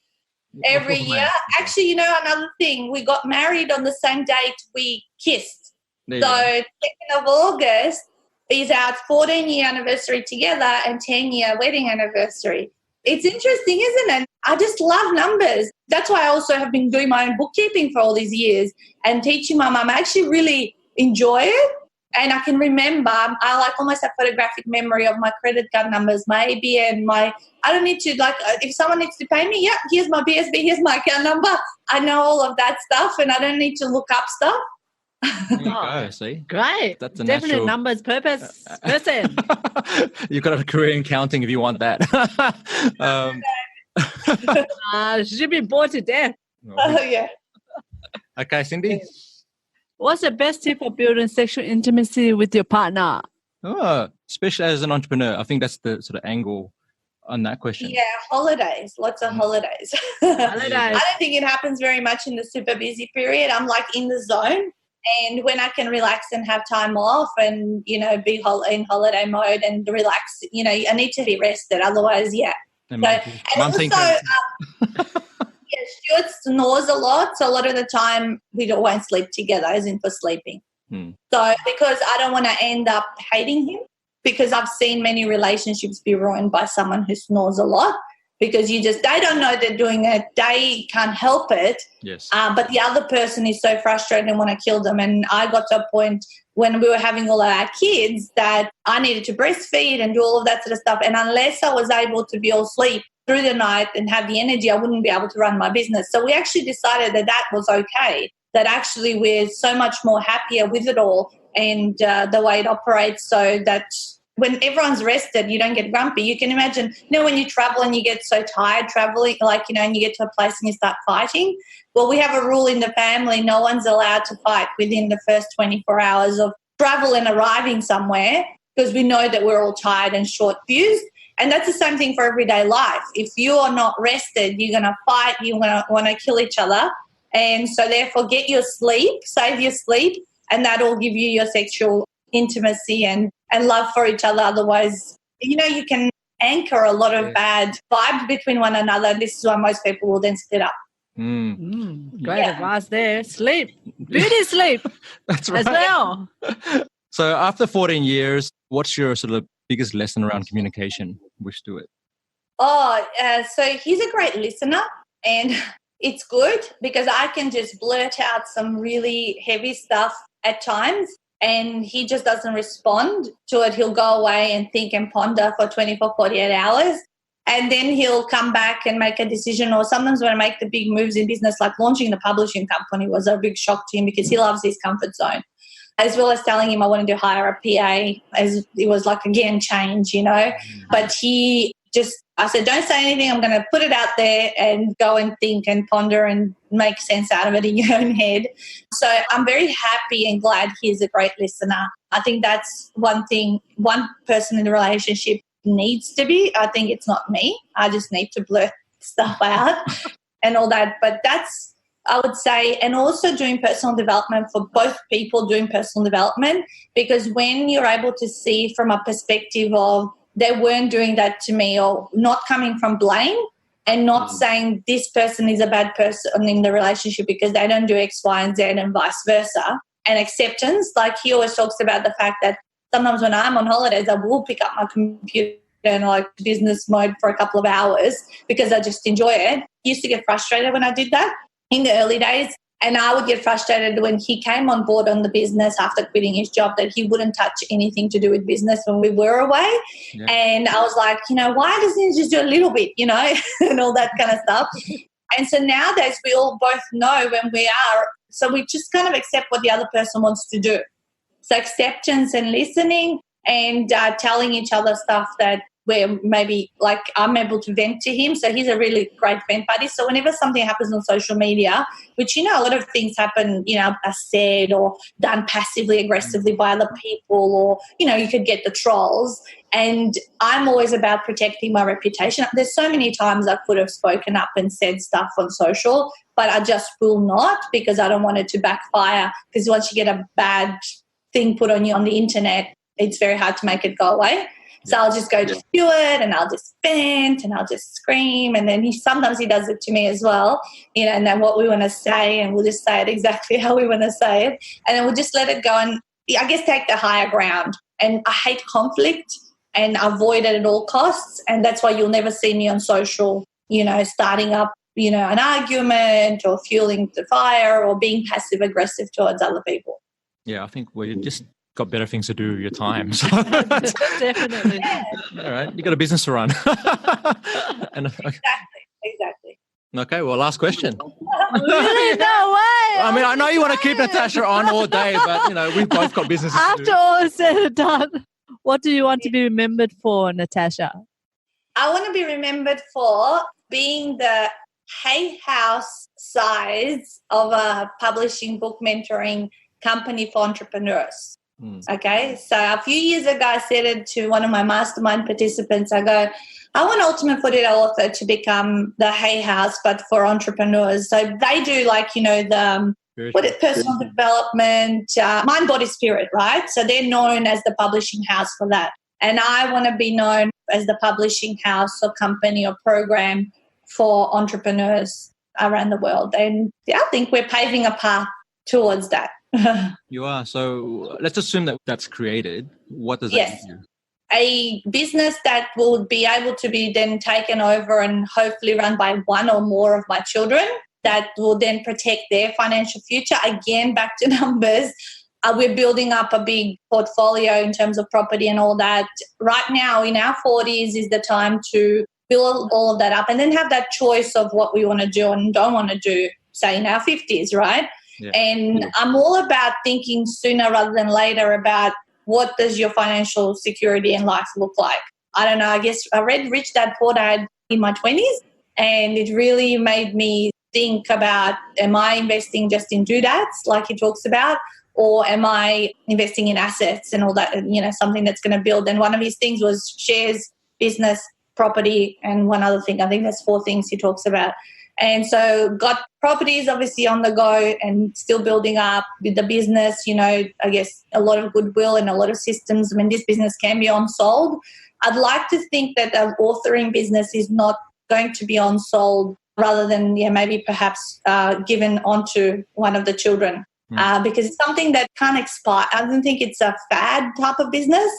Every year. Actually, another thing, we got married on the same date we kissed. So 2nd of August is our 14-year anniversary together and 10-year wedding anniversary. It's interesting, isn't it? I just love numbers. That's why I also have been doing my own bookkeeping for all these years and teaching my mum. I actually really enjoy it. And I can remember, I like almost have photographic memory of my credit card numbers, my ABN, I don't need to, like, if someone needs to pay me, yeah, here's my BSB, here's my account number. I know all of that stuff and I don't need to look up stuff. There you go, see? Great. That's a definite natural numbers person. You've got a career in counting if you want that. She'd be bored to death. Oh, yeah. Okay, Cindy? What's the best tip for building sexual intimacy with your partner? Oh, especially as an entrepreneur. I think that's the sort of angle on that question. Yeah, holidays, lots of holidays. Holidays. I don't think it happens very much in the super busy period. I'm like in the zone. And when I can relax and have time off and, be in holiday mode and relax, I need to be rested. Otherwise, yeah. Stuart snores a lot. So a lot of the time we won't sleep together, as in for sleeping. So because I don't want to end up hating him, because I've seen many relationships be ruined by someone who snores a lot. Because they don't know they're doing it. They can't help it. Yes. But the other person is so frustrated and want to kill them. And I got to a point when we were having all of our kids that I needed to breastfeed and do all of that sort of stuff. And unless I was able to be all asleep through the night and have the energy, I wouldn't be able to run my business. So we actually decided that was okay, that actually we're so much more happier with it all and the way it operates, so that when everyone's rested, you don't get grumpy. You can imagine, when you travel and you get so tired traveling, and you get to a place and you start fighting. Well, we have a rule in the family, no one's allowed to fight within the first 24 hours of travel and arriving somewhere, because we know that we're all tired and short-fused. And that's the same thing for everyday life. If you are not rested, you're going to fight, you're going to want to kill each other. And so therefore get your sleep, save your sleep, and that will give you your sexual intimacy and love for each other. Otherwise, you can anchor a lot of bad vibes between one another. This is why most people will then split up. Great advice there. Sleep. Beauty sleep. That's right. As well. So after 14 years, what's your sort of biggest lesson around communication with Stuart? So he's a great listener, and it's good because I can just blurt out some really heavy stuff at times. And he just doesn't respond to it. He'll go away and think and ponder for 24, 48 hours. And then he'll come back and make a decision. Or sometimes when I make the big moves in business, like launching the publishing company was a big shock to him because he loves his comfort zone. As well as telling him I wanted to hire a PA, as it was like, again, change, But I said, don't say anything. I'm going to put it out there and go and think and ponder and make sense out of it in your own head. So I'm very happy and glad he's a great listener. I think that's one thing one person in the relationship needs to be. I think it's not me. I just need to blurt stuff out and all that. But that's, I would say, and also doing personal development for both people, doing personal development, because when you're able to see from a perspective of they weren't doing that to me, or not coming from blame and not saying this person is a bad person in the relationship because they don't do X, Y, and Z and vice versa, and acceptance. Like he always talks about the fact that sometimes when I'm on holidays, I will pick up my computer and business mode for a couple of hours because I just enjoy it. I used to get frustrated when I did that in the early days. And I would get frustrated when he came on board on the business after quitting his job, that he wouldn't touch anything to do with business when we were away. Yeah. And I was like, why doesn't he just do a little bit, and all that kind of stuff. And so nowadays we all both know when we are, so we just kind of accept what the other person wants to do. So acceptance and listening and telling each other stuff that where maybe like I'm able to vent to him. So he's a really great vent buddy. So whenever something happens on social media, which, a lot of things happen, are said or done passively aggressively by other people, or, you could get the trolls. And I'm always about protecting my reputation. There's so many times I could have spoken up and said stuff on social, but I just will not, because I don't want it to backfire. Because once you get a bad thing put on you on the internet, it's very hard to make it go away. So I'll just go to Stuart and I'll just vent and I'll just scream. And then sometimes he does it to me as well, and then what we want to say, and we'll just say it exactly how we want to say it. And then we'll just let it go and I guess take the higher ground. and I hate conflict and avoid it at all costs. And that's why you'll never see me on social, starting up, an argument or fueling the fire or being passive aggressive towards other people. Yeah, I think we just got better things to do with your time. So Definitely. all right, you got a business to run. Exactly. Okay, well, last question. Really? No way. I mean, I know you want to keep Natasa on all day, but we've both got businesses to After do. all is said and done, what do you want to be remembered for, Natasa? I want to be remembered for being the hay house size of a publishing book mentoring company for entrepreneurs. Okay, so a few years ago, I said it to one of my mastermind participants. I go, I want Ultimate 48 Author to become the hay house, but for entrepreneurs. So they do the personal development, mind, body, spirit, right? So they're known as the publishing house for that. And I want to be known as the publishing house or company or program for entrepreneurs around the world. And I think we're paving a path towards that. You are. So let's assume that that's created. What does that Yes. mean? A business that will be able to be then taken over and hopefully run by one or more of my children that will then protect their financial future. Again, back to numbers. We're building up a big portfolio in terms of property and all that. Right now, in our 40s is the time to build all of that up and then have that choice of what we want to do and don't want to do, say, in our 50s, right? Yeah. And I'm all about thinking sooner rather than later about what does your financial security in life look like. I don't know, I guess I read Rich Dad Poor Dad in my 20s and it really made me think about, am I investing just in doodads like he talks about, or am I investing in assets and all that, something that's going to build. And one of his things was shares, business, property, and one other thing. I think there's 4 things he talks about. And so got properties obviously on the go and still building up with the business, I guess a lot of goodwill and a lot of systems. I mean, this business can be unsold. I'd like to think that the authoring business is not going to be unsold rather than, maybe perhaps given onto one of the children because it's something that can't expire. I don't think it's a fad type of business.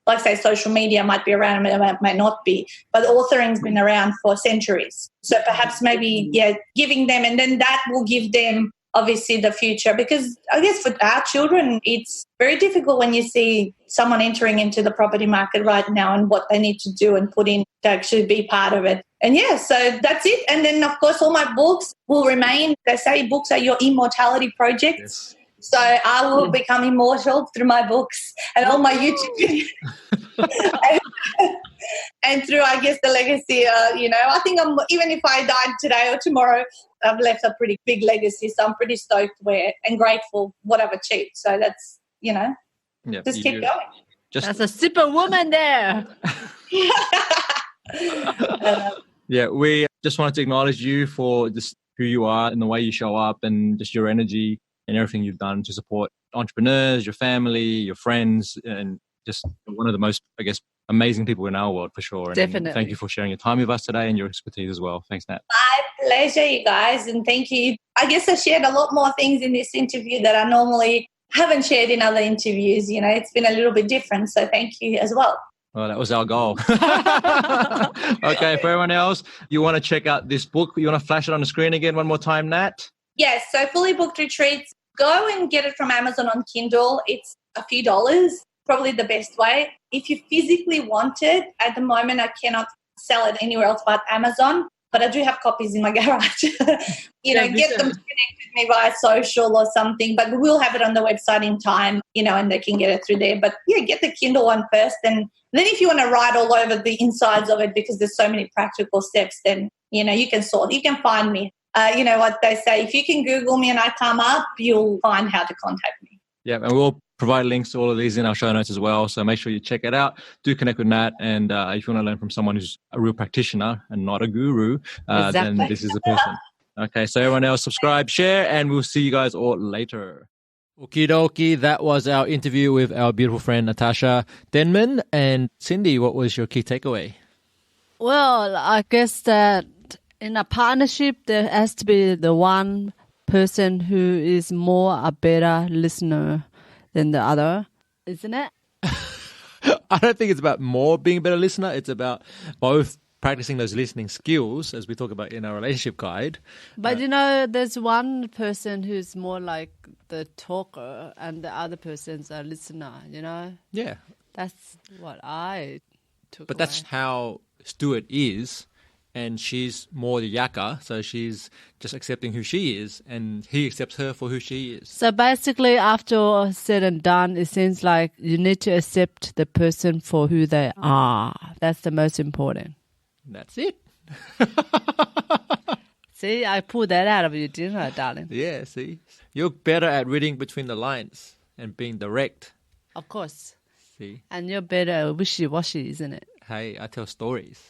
Like, say, social media might be around, it might not be, but authoring's been around for centuries. So perhaps maybe, giving them, and then that will give them, obviously, the future. Because I guess for our children, it's very difficult when you see someone entering into the property market right now and what they need to do and put in to actually be part of it. And, so that's it. And then, of course, all my books will remain. They say books are your immortality projects. Yes. So I will become immortal through my books and all my YouTube videos. and through, I guess, the legacy, I think even if I died today or tomorrow, I've left a pretty big legacy. So I'm pretty stoked and grateful what I've achieved. So that's, just keep going. That's a superwoman there. Yeah, we just wanted to acknowledge you for just who you are and the way you show up and just your energy and everything you've done to support entrepreneurs, your family, your friends, and just one of the most, I guess, amazing people in our world for sure. And definitely. Thank you for sharing your time with us today and your expertise as well. Thanks, Nat. My pleasure, you guys, and thank you. I guess I shared a lot more things in this interview that I normally haven't shared in other interviews. It's been a little bit different, so thank you as well. Well, that was our goal. Okay, for everyone else, you want to check out this book, you want to flash it on the screen again one more time, Nat? Yes, so Fully Booked Retreats, go and get it from Amazon on Kindle. It's a few dollars, probably the best way. If you physically want it, at the moment I cannot sell it anywhere else but Amazon, but I do have copies in my garage. Get them to connect with me via social or something, but we'll have it on the website in time, and they can get it through there. But get the Kindle one first, and then if you want to write all over the insides of it because there's so many practical steps, then, you can sort. You can find me. You know what they say, if you can Google me and I come up, you'll find how to contact me. Yeah, and we'll provide links to all of these in our show notes as well. So make sure you check it out. Do connect with Nat. And if you want to learn from someone who's a real practitioner and not a guru, then this is the person. Okay, so everyone else subscribe, share, and we'll see you guys all later. Okie dokie, that was our interview with our beautiful friend Natasa Denman. And Cindy, what was your key takeaway? Well, I guess that in a partnership, there has to be the one person who is a better listener than the other, isn't it? I don't think it's about more being a better listener. It's about both practicing those listening skills, as we talk about in our relationship guide. But there's one person who's more like the talker and the other person's a listener, Yeah. That's what I took But away. that's how Stuart is. And she's more the yakka, so she's just accepting who she is, and he accepts her for who she is. So basically, after all said and done, it seems like you need to accept the person for who they are. That's the most important. That's it. See, I pulled that out of you, didn't I, darling? Yeah, see? You're better at reading between the lines and being direct. Of course. See? And you're better at wishy-washy, isn't it? Hey, I tell stories.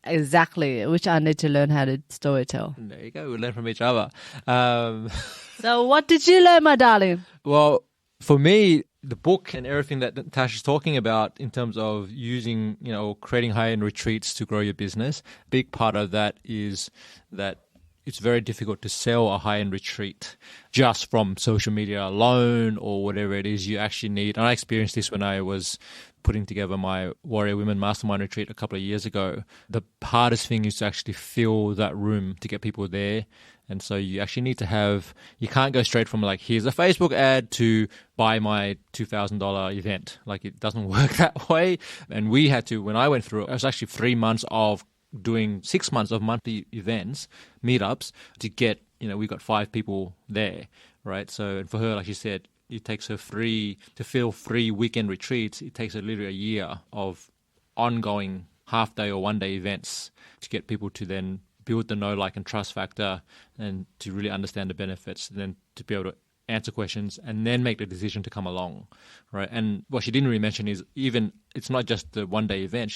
Exactly, which I need to learn how to storytell. There you go. We learn from each other. So what did you learn, my darling? Well, for me, the book and everything that Natasha's talking about in terms of using, creating high-end retreats to grow your business, a big part of that is that it's very difficult to sell a high-end retreat just from social media alone or whatever it is you actually need. And I experienced this when I was putting together my Warrior Women Mastermind retreat a couple of years ago. The hardest thing is to actually fill that room to get people there. And so you actually need to you can't go straight from like, here's a Facebook ad to buy my $2,000 event. Like it doesn't work that way. And we had to, when I went through it, was actually 3 months of doing 6 months of monthly events, meetups to get, we got 5 people there, right? So and for her, like she said, it takes her to fill 3 weekend retreats. It takes her literally a year of ongoing half-day or one-day events to get people to then build the know, like, and trust factor and to really understand the benefits, and then to be able to answer questions and then make the decision to come along, right? And what she didn't really mention is even it's not just the one-day event.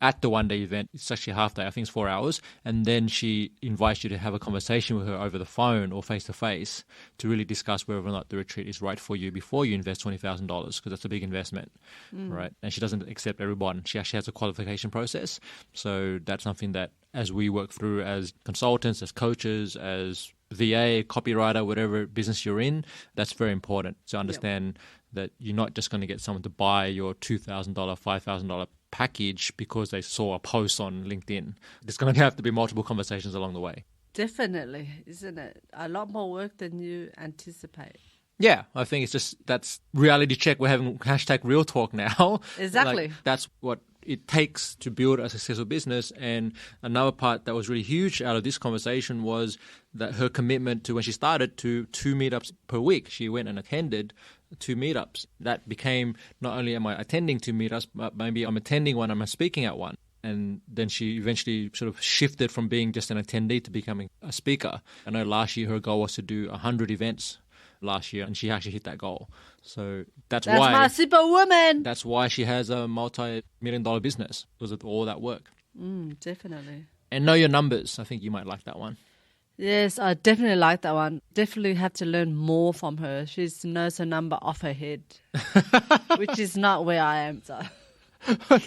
At the one-day event, it's actually a half day. I think it's 4 hours. And then she invites you to have a conversation with her over the phone or face-to-face to really discuss whether or not the retreat is right for you before you invest $20,000, because that's a big investment, right? And she doesn't accept everyone. She actually has a qualification process. So that's something that as we work through as consultants, as coaches, as VA, copywriter, whatever business you're in, that's very important to understand that you're not just going to get someone to buy your $2,000, $5,000 package because they saw a post on LinkedIn. There's going to have to be multiple conversations along the way. Definitely, isn't it? A lot more work than you anticipate. Yeah, I think it's just that's reality check. We're having hashtag real talk now. Exactly. That's what it takes to build a successful business. And another part that was really huge out of this conversation was that her commitment to when she started to 2 meetups per week. She went and attended 2 meetups. That became not only am I attending 2 meetups, but maybe I'm attending one, I'm speaking at one. And then she eventually sort of shifted from being just an attendee to becoming a speaker. I know last year her goal was to do 100 events last year, and she actually hit that goal. So that's why my superwoman. That's why she has a multi-million-dollar business, because of all that work. Definitely. And know your numbers. I think you might like that one. Yes, I definitely like that one. Definitely have to learn more from her. She knows her number off her head, which is not where I am. So.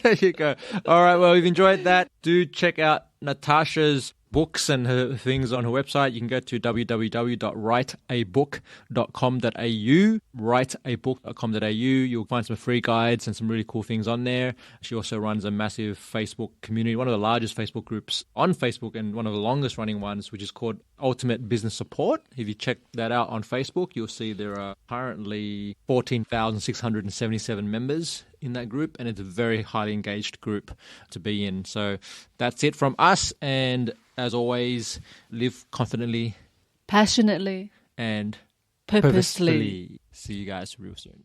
There you go. All right, well, if you enjoyed that, do check out Natasha's books and her things on her website. You can go to www.writeabook.com.au, writeabook.com.au. You'll find some free guides and some really cool things on there. She also runs a massive Facebook community, one of the largest Facebook groups on Facebook and one of the longest running ones, which is called Ultimate Business Support. If you check that out on Facebook, you'll see there are currently 14,677 members in that group, and it's a very highly engaged group to be in. So that's it from us, and as always, live confidently, passionately, and purposefully. See you guys real soon.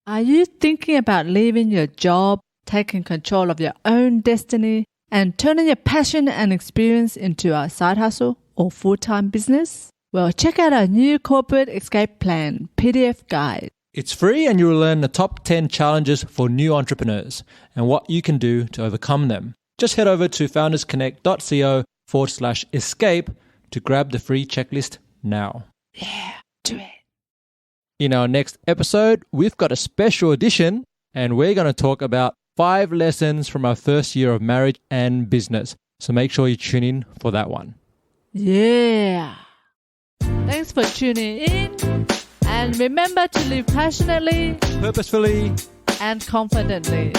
Are you thinking about leaving your job, taking control of your own destiny, and turning your passion and experience into a side hustle or full-time business? Well, check out our new Corporate Escape Plan PDF guide. It's free, and you will learn the top 10 challenges for new entrepreneurs and what you can do to overcome them. Just head over to foundersconnect.co/escape to grab the free checklist now. Yeah, do it. In our next episode, we've got a special edition, and we're going to talk about 5 lessons from our first year of marriage and business. So make sure you tune in for that one. Yeah. Thanks for tuning in. And remember to live passionately, purposefully, and confidently.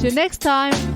Till next time.